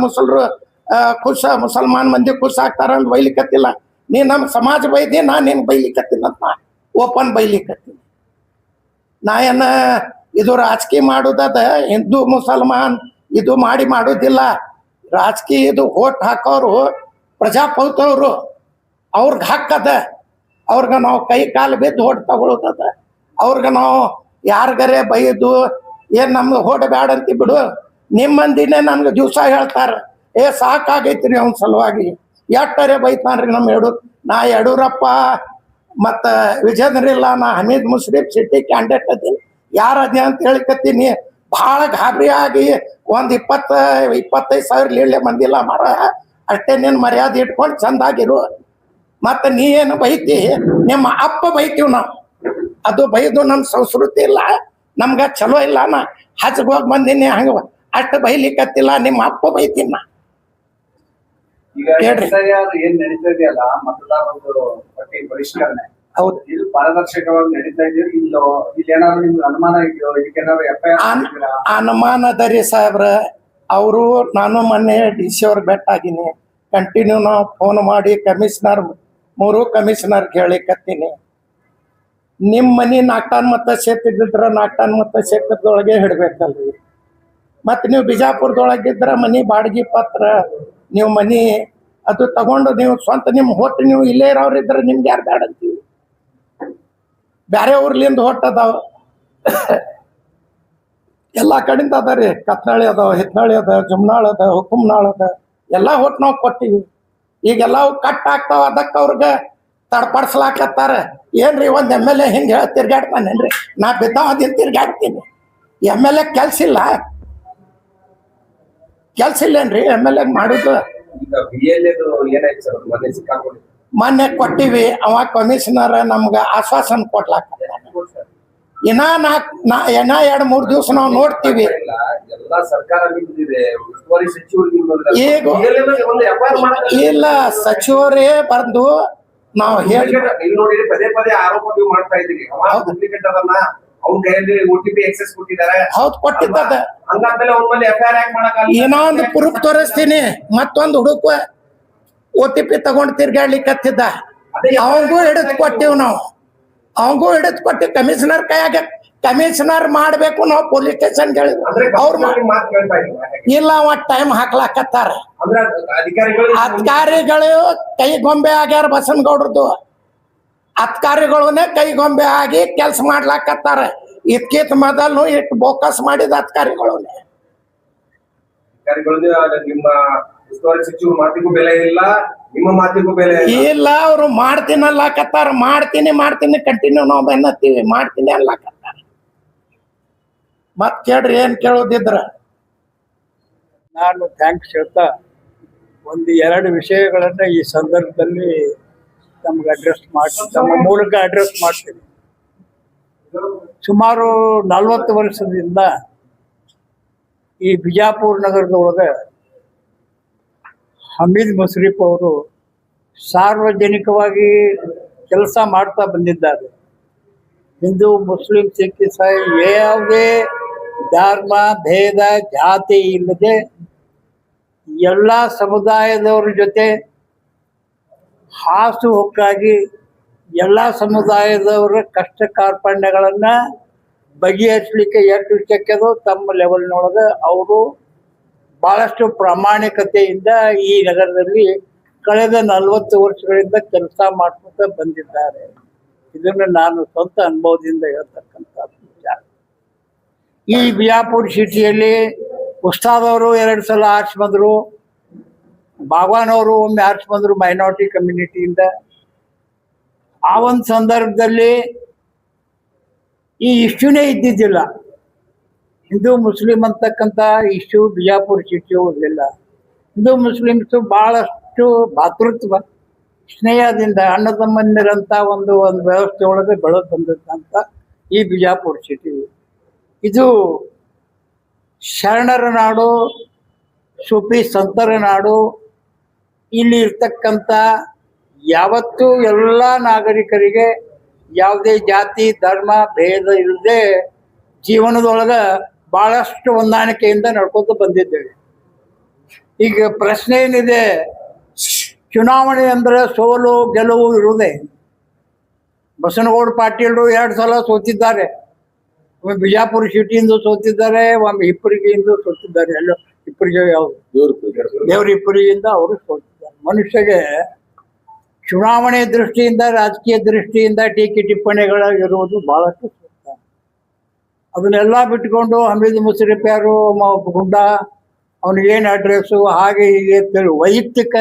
S2: ಮುಸಲ್ಮಾನ್ ಮಂದಿ ಖುಷ್ ಆಗ್ತಾರ ಅಂತ ಬೈಲಿಕ್ಕತ್ತಿಲ್ಲ. ನೀ ನಮ್ಮ ಸಮಾಜ ಬೈದಿ, ನಾ ನಿನ್ ಬೈಲಿಕ್ಕತ್ತೀನಿ ಅಂತ ಓಪನ್ ಬೈಲಿಕ್ಕತ್ತೀನಿ. ನಾ ಏನ ಇದು ರಾಜಕೀಯ ಮಾಡುದದ, ಹಿಂದೂ ಮುಸಲ್ಮಾನ್ ಇದು ಮಾಡೋದಿಲ್ಲ. ರಾಜಕೀಯ ಇದು ಓಟ್ ಹಾಕೋರು ಪ್ರಜಾಪ್ರಭುತ್ವವರು, ಅವ್ರಿಗೆ ಹಾಕದ. ಅವ್ರಿಗೆ ನಾವು ಕೈ ಕಾಲು ಬಿದ್ದು ಓಟ್ ತಗೊಳ್ಳೋದದ. ಅವ್ರಿಗೆ ನಾವು ಯಾರಿಗರೆ ಬೈದು ಏನ್ ನಮ್ಗೆ ಓಟ್ ಬ್ಯಾಡ ಅಂತ ಬಿಡು. ನಿಮ್ಮ ಮಂದಿನೇ ನಮ್ಗೆ ದಿವಸ ಹೇಳ್ತಾರ, ಸಾಕಾಗೈತ್ರಿ ಅವನ ಸಲುವಾಗಿ ಎಷ್ಟರೆ ಬೈತಾನ್ರಿ. ನಾ ಯಡಿಯೂರಪ್ಪ ಮತ್ತ ವಿಜೇಂದ್ರ ಇಲ್ಲ, ನಾ ಹಮೀದ್ ಮುಷ್ರೀಫ್ ಸಿಟಿ ಕ್ಯಾಂಡಿಡೇಟ್ ಅದಿ, ಯಾರ ಅದೇ ಅಂತ ಹೇಳಿಕತ್ತೀನಿ. ಭಾಳ ಗಾಬರಿ ಆಗಿ 25,000 ಲೀಳೆ ಮಂದಿಲ್ಲ ಮರ. ಅಷ್ಟೇ ನೀನು ಮರ್ಯಾದೆ ಇಟ್ಕೊಂಡು ಚಂದಾಗಿರು. ಮತ್ತೆ ನೀ ಏನು ಬೈತಿ, ನಿಮ್ಮ ಅಪ್ಪ ಬೈತೀವಿ ನಾವು. ಅದು ಬೈದು ನಮ್ಮ ಸಂಸ್ಕೃತಿ ಇಲ್ಲ, ನಮ್ಗೆ ಚಲೋ ಇಲ್ಲ. ನಾ ಹಚ್ಗೆ ಹೋಗಿ ಬಂದೀನಿ, ಹಂಗ ಅಷ್ಟು ಬೈಲಿಕ್ಕತ್ತಿಲ್ಲ. ನಿಮ್ಮ ಅಪ್ಪ ಬೈತೀನಿ ನಾ.
S3: ಈಗ ಏನ್ ನಡೀತಾ ಇದೆಯಲ್ಲ ಮತದಾರರ ಪಟ್ಟಿ ಪರಿಷ್ಕರಣೆ,
S2: ಹೌದು,
S3: ಇದು ಪಾರದರ್ಶಕವಾಗಿ ನಡೀತಾ ಇದೆಯೋ ಇಲ್ಲೋ? ಇಲ್ಲಿ ಏನಾದ್ರು ನಿಮ್ಗೆ ಅನುಮಾನ ಇದೆಯೋ? ಇದಕ್ಕೇನಾದ್ರು FIR
S2: ಅನುಮಾನದರಿ ಸಾಹೇಬ್ರ. ಅವರು ನಾನು ಮೊನ್ನೆ DC ಅವ್ರಿಗೆ ಭೇಟ ಆಗಿನಿ. ಕಂಟಿನ್ಯೂ ನಾವು ಫೋನ್ ಮಾಡಿ ಮೂರು ಕಮಿಷನರ್ ಹೇಳಿಕತ್ತೀನಿ. ನಿಮ್ಮ ಮನೆ 4 ಟನ್ ಮತ ಕ್ಷೇತ್ರದಿದ್ರ 4 ಟನ್ ಮತ ಕ್ಷೇತ್ರದೊಳಗೆ ಹಿಡ್ಬೇಕಲ್ರಿ. ಮತ್ತು ನೀವು ಬಿಜಾಪುರದೊಳಗಿದ್ರ ಮನೆ ಬಾಡಿಗೆ ಪತ್ರ, ನೀವು ಮನೆ ಅದು ತಗೊಂಡು ನೀವು ಸ್ವಂತ ನಿಮ್ಮ ಹೊಟ್ಟು ನೀವು ಇಲ್ಲೇ ಇರೋರಿದ್ರೆ ನಿಮ್ಗೆ ಯಾರು ಬ್ಯಾಡ ಅಂತೀವಿ. ಬೇರೆ ಊರ್ಲಿಂದ ಹೊಟ್ಟು ಅದಾವ, ಎಲ್ಲ ಕಡೆಯಿಂದ ಅದ ರೀ. ಕತ್ನಾಳಿ ಅದಾವ, ಹಿತ್ನಾಳಿ ಅದ, ಜುಮ್ನಾಳ್ ಅದ, ಹುಕುಮ್ನಾಳ್ ಅದ, ಎಲ್ಲ ಹೊಟ್ಟು ನಾವು ಕೊಟ್ಟಿವಿ. ಈಗೆಲ್ಲ ಕಟ್ ಆಗ್ತಾವ. ಅದಕ್ಕೆ ಅವ್ರಿಗೆ ತಡ್ಪಡಿಸ್ಲಾಕತ್ತಾರ. ಏನ್ರಿ ಒಂದು MLA ಹಿಂಗೆ ತಿರ್ಗಾಡ್ತಾನೇನ್ರಿ? ನಾ ಬಿದ್ದಾವದಿನ ತಿರ್ಗಾಡ್ತೀನಿ. MLA ಕೆಲ್ಸ ಇಲ್ಲೇನ್ರಿ? MLA ಮಾಡುದು ಮೊನ್ನೆ ಕೊಟ್ಟಿವಿ. ಅವ ಕಮಿಷನರ್ ನಮ್ಗೆ ಆಶ್ವಾಸನೆ ಕೊಡ್ಲಾಕ ಇನ್ನ 2-3 ದಿವಸ ನಾವು ನೋಡ್ತೀವಿ. ಈಗ ಇಲ್ಲ, ಸಚಿವರೇ ಬಂದು ನಾವು ಹೇಳಿ
S3: ಪದೇ ಪದೇ ಆರೋಪ ಮಾಡ್ತಾ ಇದ್ದೀವಿ. ಅವ್ನ ಕೈಯಲ್ಲಿ OTP access ಕೊಟ್ಟಿದ್ದಾರೆ.
S2: ಹೌದು, ಕೊಟ್ಟಿದ್ದ.
S3: ಹಂಗಾದ್ಮೇಲೆ ಅವ್ನ ಮೇಲೆ FIR ಯಾಕೆ ಮಾಡಕ್ಕಾಗಲ್ಲ?
S2: ಏನೋ ಒಂದು ಪ್ರೂಫ್ ತೋರಿಸ್ತೀನಿ. ಮತ್ತೊಂದು ಹುಡುಕ OTP ತಗೊಂಡು ತಿರ್ಗಾಡ್ಲಿಕ್ಕತ್ತಿದ್ದ. ಅವಂಗೂ ಹಿಡಿದು ಕೊಟ್ಟಿವ್ ನಾವು. ಕಮಿಷನರ್ ಕೈಯಾಗ ಕಮಿಷನರ್ ಮಾಡ್ಬೇಕು. ನಾವು ಪೊಲೀಸ್ ಸ್ಟೇಷನ್ ಹೇಳಿದ್ವಿ, ಅವ್ರು ಇಲ್ಲ. ಅವ ಟೈಮ್ ಹಾಕ್ಲಾಕತ್ತಾರ. ಅಧಿಕಾರಿಗಳು ಕೈಗೊಂಬೆ ಆಗ್ಯಾರ. ಬಸನಗೌಡ್ರದ್ದು ಅಧಿಕಾರಿಗಳನ್ನೇ ಕೈಗೊಂಬೆ ಆಗಿ ಕೆಲಸ ಮಾಡ್ಲಾಕತ್ತಾರ. ಇದ್ಕಿತ್ ಮೊದಲು ಇಟ್ಟು ಬೋಕಸ್ ಮಾಡಿದ ಅಧಿಕಾರಿಗಳನ್ನೇ.
S3: ನಿಮ್ಮ ಉಸ್ತುವಾರಿ ಸಚಿವರು ಮಾತಿಗೂ ಬೆಲೆ ಇಲ್ಲ, ನಿಮ್ಮ ಮಾತಿಗೂ ಬೆಲೆ
S2: ಇಲ್ಲ. ಅವ್ರು ಮಾಡ್ತೀನಿ ಅನ್ಲಾಕತ್ತಾರ. ಮಾಡ್ತೀನಿ ಕಂಟಿನ್ಯೂ ನಾವು ಬೆನ್ನತ್ತೀವಿ. ಮಾಡ್ತೀನಿ ಅನ್ಲಾಕತ್ತಾರ. ಮತ್ ಕೇಳ್ರಿ, ಏನ್ ಕೇಳೋದಿದ್ರ?
S4: ನಾನು ಥ್ಯಾಂಕ್ಸ್ ಹೇಳ್ತಾ 1-2 ವಿಷಯಗಳನ್ನ ಈ ಸಂದರ್ಭದಲ್ಲಿ ತಮ್ಗೆ ತಮ್ಮ ಮೂಲಕ ಅಡ್ರೆಸ್ ಮಾಡ್ತೀನಿ. ಸುಮಾರು 40 ವರ್ಷದಿಂದ ಈ ಬಿಜಾಪುರ ನಗರದೊಳಗೆ ಹಮೀದ್ ಮುಷ್ರೀಫ್ ಅವರು ಸಾರ್ವಜನಿಕವಾಗಿ ಕೆಲಸ ಮಾಡ್ತಾ ಬಂದಿದ್ದಾರೆ. ಹಿಂದೂ, ಮುಸ್ಲಿಂ, ಸಿಖ್, ಇಸಾಯಿ ಯಾವುದೇ ಧರ್ಮ ಭೇದ ಜಾತಿ ಇಲ್ಲದೆ ಎಲ್ಲ ಸಮುದಾಯದವ್ರ ಜೊತೆ ಹಾಸು ಹೊಕ್ಕಾಗಿ ಎಲ್ಲ ಸಮುದಾಯದವರ ಕಷ್ಟ ಕಾರ್ಪಣ್ಯಗಳನ್ನು ಬಗೆಹರಿಸಲಿಕ್ಕೆ ಎಷ್ಟು ಶಕ್ಯದೋ ತಮ್ಮ ಲೆವೆಲ್ನೊಳಗೆ ಅವರು ಭಾಳಷ್ಟು ಪ್ರಾಮಾಣಿಕತೆಯಿಂದ ಈ ನಗರದಲ್ಲಿ ಕಳೆದ 40 ವರ್ಷಗಳಿಂದ ಕೆಲಸ ಮಾಡ್ಕೊತ ಬಂದಿದ್ದಾರೆ. ಇದನ್ನು ನಾನು ಸ್ವಂತ ಅನುಭವದಿಂದ ಹೇಳ್ತಕ್ಕಂಥ ವಿಚಾರ. ಈ ಬಿಜಾಪುರ ಸಿಟಿಯಲ್ಲಿ ಉಸ್ತಾದ್ ಅವರು 2 ಸಲ ಆರ್ಚ್ ಬಂದರು, ಬಾಗ್ವಾನ್ ಅವರು ಒಮ್ಮೆ ಆರ್ಚ್ ಬಂದರು ಮೈನಾರಿಟಿ ಕಮ್ಯುನಿಟಿಯಿಂದ. ಆ ಒಂದು ಸಂದರ್ಭದಲ್ಲಿ ಈ ಇಶ್ಯೂನೇ ಇದ್ದಿದ್ದಿಲ್ಲ. ಹಿಂದೂ ಮುಸ್ಲಿಂ ಅಂತಕ್ಕಂಥ ಇಶ್ಯೂ ಬಿಜಾಪುರ ಸಿಟಿ ಇರಲಿಲ್ಲ. ಹಿಂದೂ ಮುಸ್ಲಿಮ್ಸು ಭಾಳಷ್ಟು ಭಾತೃತ್ವ ಸ್ನೇಹದಿಂದ ಅಣ್ಣ ತಮ್ಮಂದಿರಂಥ ಒಂದು ವ್ಯವಸ್ಥೆ ಒಳಗೆ ಬೆಳೆದು ಬಂದಂಥ ಈ ಬಿಜಾಪುರ ಸಿಟಿ ಇದು ಶರಣರ ನಾಡು, ಸೂಫಿ ಸಂತರ ನಾಡು. ಇಲ್ಲಿ ಇರ್ತಕ್ಕಂಥ ಯಾವತ್ತೂ ಎಲ್ಲ ನಾಗರಿಕರಿಗೆ ಯಾವುದೇ ಜಾತಿ ಧರ್ಮ ಭೇದ ಇಲ್ಲದೆ ಜೀವನದೊಳಗೆ ಭಾಳಷ್ಟು ಹೊಂದಾಣಿಕೆಯಿಂದ ನಡ್ಕೊತ ಬಂದಿದ್ದೇವೆ. ಈಗ ಪ್ರಶ್ನೆ ಏನಿದೆ, ಚುನಾವಣೆ ಅಂದರೆ ಸೋಲು ಗೆಲುವು ಇರುವುದೇ. ಬಸನಗೌಡ ಪಾಟೀಲರು 2 ಸಲ ಸೋತಿದ್ದಾರೆ. ಒಮ್ಮೆ ಬಿಜಾಪುರ ಸಿಟಿಯಿಂದ ಸೋತಿದ್ದಾರೆ, ಒಮ್ಮೆ ಹಿಪ್ಪರಿಗೆಯಿಂದ ಸೋತಿದ್ದಾರೆ. ಎಲ್ಲೋ ಹಿಪ್ಪರಿಗೆ ಯಾವುದು ದೇವ್ರ ಹಿಪ್ಪರಿಗೆಯಿಂದ ಅವರು ಸೋತಿದ್ದಾರೆ. ಮನುಷ್ಯಗೆ ಚುನಾವಣೆ ದೃಷ್ಟಿಯಿಂದ ರಾಜಕೀಯ ದೃಷ್ಟಿಯಿಂದ ಟೀಕೆ ಟಿಪ್ಪಣಿಗಳು ಇರುವುದು ಬಹಳಷ್ಟು ಸೂಕ್ತ. ಅದನ್ನೆಲ್ಲ ಬಿಟ್ಕೊಂಡು ಹಮೀದ್ ಮುಷರಫ್ ಯಾರು ಗುಂಡ, ಅವನಿಗೇನು ಅಡ್ರೆಸ್ಸು ಹಾಗೆ ಹೀಗೆ ಅಂತೇಳಿ ವೈಯಕ್ತಿಕ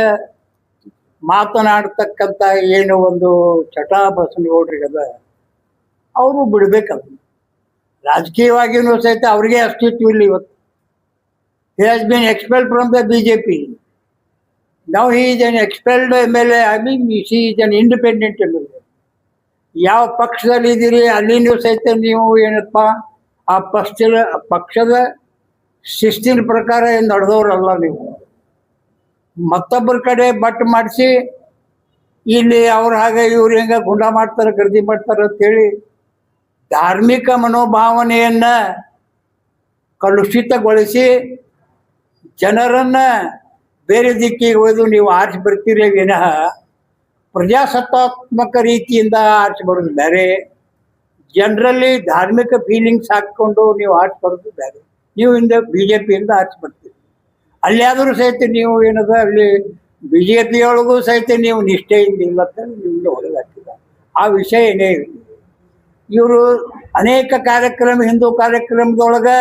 S4: ಮಾತನಾಡ್ತಕ್ಕಂಥ ಏನು ಒಂದು ಚಟ ಬಸನಗೌಡ್ರಿಗದ ಅವರು ಬಿಡ್ಬೇಕದು. ರಾಜಕೀಯವಾಗಿಯೂ ಸಹಿತ ಅವ್ರಿಗೆ ಅಸ್ತಿತ್ವ ಇಲ್ಲ ಇವತ್ತು. He has been expelled from the BJP. Now he is an expelled MLA. I mean, he is an independent MLA. ಯಾವ ಪಕ್ಷದಲ್ಲಿ ಇದ್ದೀರಿ ಅಲ್ಲಿ ನೀವು ಸಹಿತ ನೀವು ಏನಪ್ಪ ಆ ಪಕ್ಷದ ಶಿಸ್ತಿನ ಪ್ರಕಾರ ಏನು ನಡೆದವ್ರಲ್ಲ ನೀವು. ಮತ್ತೊಬ್ಬರ ಕಡೆ ಬಟ್ ಮಾಡಿಸಿ ಇಲ್ಲಿ ಅವ್ರು ಹಾಗೆ ಇವ್ರು ಹೆಂಗೆ ಗುಂಡ ಮಾಡ್ತಾರೆ ಗರ್ದಿ ಮಾಡ್ತಾರೆ ಅಂತೇಳಿ ಧಾರ್ಮಿಕ ಮನೋಭಾವನೆಯನ್ನು ಕಲುಷಿತಗೊಳಿಸಿ ಜನರನ್ನು ಬೇರೆ ದಿಕ್ಕಿಗೆ ಒಯ್ದು ನೀವು ಆರಿಸಿ ಬರ್ತೀರಿ ವಿನಃ ಪ್ರಜಾಸತ್ತಾತ್ಮಕ ರೀತಿಯಿಂದ ಆರಿಸಿ ಬರೋದು ಬೇರೆ, ಜನರಲ್ಲಿ ಧಾರ್ಮಿಕ ಫೀಲಿಂಗ್ಸ್ ಹಾಕ್ಕೊಂಡು ನೀವು ಆರಿಸಿ ಬರೋದು ಬೇರೆ. ನೀವು BJPಯಿಂದ ಆರಿಸಿ ಬರ್ತೀರಿ. ಅಲ್ಲಿಯಾದರೂ ಸಹಿತ ನೀವು ಏನದ ಅಲ್ಲಿ BJP ಒಳಗೂ ಸಹಿತ ನೀವು ನಿಷ್ಠೆಯಿಂದ ಇಲ್ಲ ಅಂತ ನಿಮ್ಗೆ ಹೊರಗಾಕಿಲ್ಲ. ಆ ವಿಷಯ ಏನೇ ಇಲ್ಲ. ಇವರು ಅನೇಕ ಕಾರ್ಯಕ್ರಮ ಹಿಂದೂ ಕಾರ್ಯಕ್ರಮದೊಳಗೆ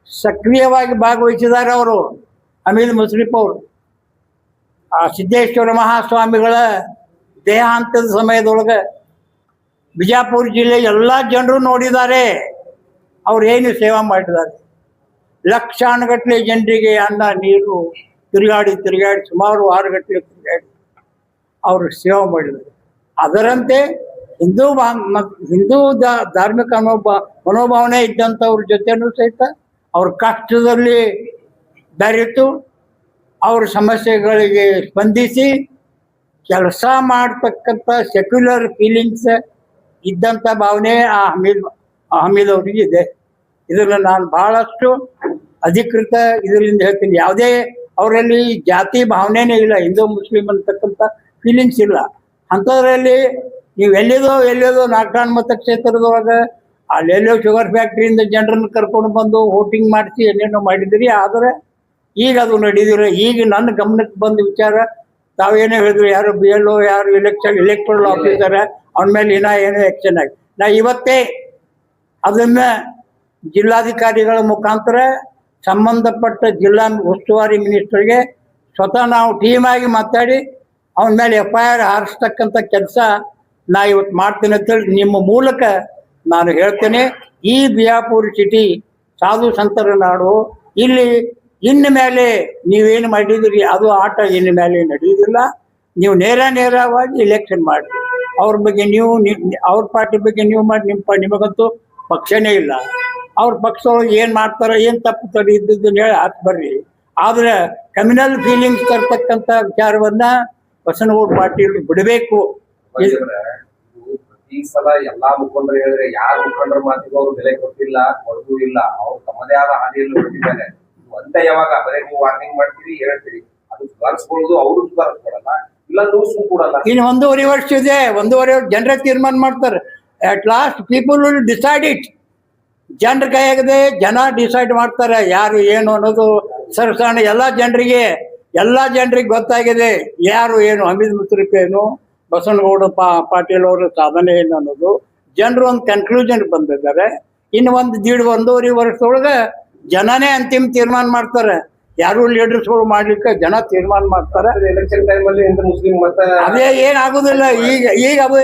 S4: ಸಕ್ರಿಯವಾಗಿ ಭಾಗವಹಿಸಿದ್ದಾರೆ. ಅವರು ಹಮೀದ್ ಮುಷರಫ್ ಅವರು ಆ ಸಿದ್ದೇಶ್ವರ ಮಹಾಸ್ವಾಮಿಗಳ ದೇಹಾಂತದ ಸಮಯದೊಳಗೆ ಬಿಜಾಪುರ ಜಿಲ್ಲೆ ಎಲ್ಲ ಜನರು ನೋಡಿದ್ದಾರೆ ಅವ್ರು ಏನು ಸೇವಾ ಮಾಡಿದ್ದಾರೆ. ಲಕ್ಷಾನುಗಟ್ಟಲೆ ಜನರಿಗೆ ಅನ್ನ ನೀರು ತಿರುಗಾಡಿ ಸುಮಾರು 6 ಗಂಟೆ ತಿರುಗಾಡಿ ಅವರು ಸೇವೆ ಮಾಡಿದ್ದಾರೆ. ಅದರಂತೆ ಹಿಂದೂ ಧಾರ್ಮಿಕ ಮನೋಭಾವನೆ ಇದ್ದಂಥವ್ರ ಜೊತೆನೂ ಸಹಿತ ಅವ್ರ ಕಷ್ಟದಲ್ಲಿ ಬೆರೆತು ಅವ್ರ ಸಮಸ್ಯೆಗಳಿಗೆ ಸ್ಪಂದಿಸಿ ಕೆಲಸ ಮಾಡ್ತಕ್ಕಂಥ ಸೆಕ್ಯುಲರ್ ಫೀಲಿಂಗ್ಸ್ ಇದ್ದಂಥ ಭಾವನೆ ಆ ಹಮೀದ್ ಅವರಿಗೆ ಇದೆ. ಇದನ್ನು ನಾನು ಭಾಳಷ್ಟು ಅಧಿಕೃತ ಇದರಿಂದ ಹೇಳ್ತೀನಿ. ಯಾವುದೇ ಅವರಲ್ಲಿ ಜಾತಿ ಭಾವನೆನೇ ಇಲ್ಲ, ಹಿಂದೂ ಮುಸ್ಲಿಂ ಅಂತಕ್ಕಂಥ ಫೀಲಿಂಗ್ಸ್ ಇಲ್ಲ. ಅಂಥದ್ರಲ್ಲಿ ನೀವು ಎಲ್ಲಿದೋ ನಾಗಠಾಣ ಮತಕ್ಷೇತ್ರದೊಳಗೆ ಅಲ್ಲೆಲ್ಲೋ ಶುಗರ್ ಫ್ಯಾಕ್ಟ್ರಿಯಿಂದ ಜನರನ್ನು ಕರ್ಕೊಂಡು ಬಂದು ವೋಟಿಂಗ್ ಮಾಡಿಸಿ ಏನೇನೋ ಮಾಡಿದ್ರಿ. ಆದರೆ ಈಗ ಅದು ನಡೆದಿರೋ ಈಗ ನನ್ನ ಗಮನಕ್ಕೆ ಬಂದ ವಿಚಾರ ತಾವೇನೋ ಹೇಳಿದ್ರು, ಯಾರು BLO ಯಾರು ಎಲೆಕ್ಟ್ರಲ್ ಆಫೀಸರ್ ಅವನ ಮೇಲೆ ಏನೋ ಆ್ಯಕ್ಷನ್ ಆಗಿ ನಾ ಇವತ್ತೇ ಅದನ್ನು ಜಿಲ್ಲಾಧಿಕಾರಿಗಳ ಮುಖಾಂತರ ಸಂಬಂಧಪಟ್ಟ ಜಿಲ್ಲಾ ಉಸ್ತುವಾರಿ ಮಿನಿಸ್ಟರ್ಗೆ ಸ್ವತಃ ನಾವು ಟೀಮಾಗಿ ಮಾತಾಡಿ ಅವನ ಮೇಲೆ FIR ಹಾರಿಸ್ತಕ್ಕಂಥ ಕೆಲಸ ನಾ ಇವತ್ತು ಮಾಡ್ತೇನೆ ಅಂತೇಳಿ ನಿಮ್ಮ ಮೂಲಕ ನಾನು ಹೇಳ್ತೇನೆ. ಈ ಬಿಜಾಪುರ ಸಿಟಿ ಸಾಧು ಸಂತರ ನಾಡು. ಇಲ್ಲಿ ಇನ್ನು ಮೇಲೆ ನೀವೇನು ಮಾಡಿದಿರಿ ಅದು ಆಟ ಇನ್ನು ಮೇಲೆ ನಡೆಯುವುದಿಲ್ಲ. ನೀವು ನೇರವಾಗಿ ಎಲೆಕ್ಷನ್ ಮಾಡಿ ಅವ್ರ ಬಗ್ಗೆ ನೀವು ಅವ್ರ ಪಾರ್ಟಿ ಬಗ್ಗೆ ನೀವು ಮಾಡಿ ನಿಮಗಂತೂ ಪಕ್ಷನೇ ಇಲ್ಲ. ಅವ್ರ ಪಕ್ಷದೊಳಗೆ ಏನು ಮಾಡ್ತಾರೆ ಏನು ತಪ್ಪು ತಡಿ ಇದ್ದದ್ದನ್ನು ಹೇಳಿ ಹಾಕಿ ಬರ್ರಿ. ಆದರೆ ಕಮ್ಯುನಲ್ ಫೀಲಿಂಗ್ಸ್ ತರ್ತಕ್ಕಂಥ ವಿಚಾರವನ್ನ ಬಸನಗೌಡ ಪಾಟೀಲ್ ಬಿಡಬೇಕು.
S3: ಈ ಸಲ ಎಲ್ಲಾ ಮುಖಂಡರು ಹೇಳಿದ್ರೆ ಯಾರ ಮುಖಂಡರ ಮಾತಿಗೂ ಅವ್ರು ಬೆಲೆ ಕೊಟ್ಟಿಲ್ಲ, ಕೊಡೋದು ಇಲ್ಲ. ಅವ್ರು ತಮ್ಮದೇ ಆದ ಹಾದಿಯಲ್ಲಿ ಹೊರಟಿದ್ದಾರೆ. ಅಂತ ಯಾವಾಗ ಬರೀ ನೀವು ವಾರ್ನಿಂಗ್ ಮಾಡ್ತೀರಿ, ಹೇಳ್ತೀರಿ, ಅದು ಸುಧಾರಿಸ್ಕೊಳ್ಳೋದು ಅವರು ಸುಧಾರಿಸ್ಕೊಡಲ್ಲ, ಇಲ್ಲ ನೀವು ಕೊಡಲ್ಲ.
S4: ಇನ್ನು 1.5 ವರ್ಷ ಇದೆ. 1.5 ವರ್ಷ ಜನರೇ ತೀರ್ಮಾನ ಮಾಡ್ತಾರೆ. At last people will decide it. ಜನರ ಕೈಯಾಗದೆ ಜನ ಡಿಸೈಡ್ ಮಾಡ್ತಾರೆ ಯಾರು ಏನು ಅನ್ನೋದು. ಸರ್ಕಾಣ ಎಲ್ಲ ಜನರಿಗೆ ಗೊತ್ತಾಗಿದೆ ಯಾರು ಏನು. ಹಮೀದ್ ಮುಷರಫ್ ಏನು, ಬಸನಗೌಡ ಪಾಟೀಲ್ ಅವರ ಸಾಧನೆ ಏನು ಅನ್ನೋದು ಜನರು ಒಂದು ಕನ್ಕ್ಲೂಷನ್ ಬಂದಿದ್ದಾರೆ. ಇನ್ನು 1.5 ವರ್ಷದೊಳಗೆ ಜನನೇ ಅಂತಿಮ ತೀರ್ಮಾನ ಮಾಡ್ತಾರೆ. ಯಾರು ಲೀಡರ್ಸ್ಗಳು ಮಾಡ್ಲಿಕ್ಕೆ ಜನ ತೀರ್ಮಾನ ಮಾಡ್ತಾರೆ.
S3: ಎಲೆಕ್ಷನ್ ಟೈಮಲ್ಲಿ ಮುಸ್ಲಿಂ ಮತ
S4: ಅದೇ ಏನಾಗುದಿಲ್ಲ. ಈಗ ಅದು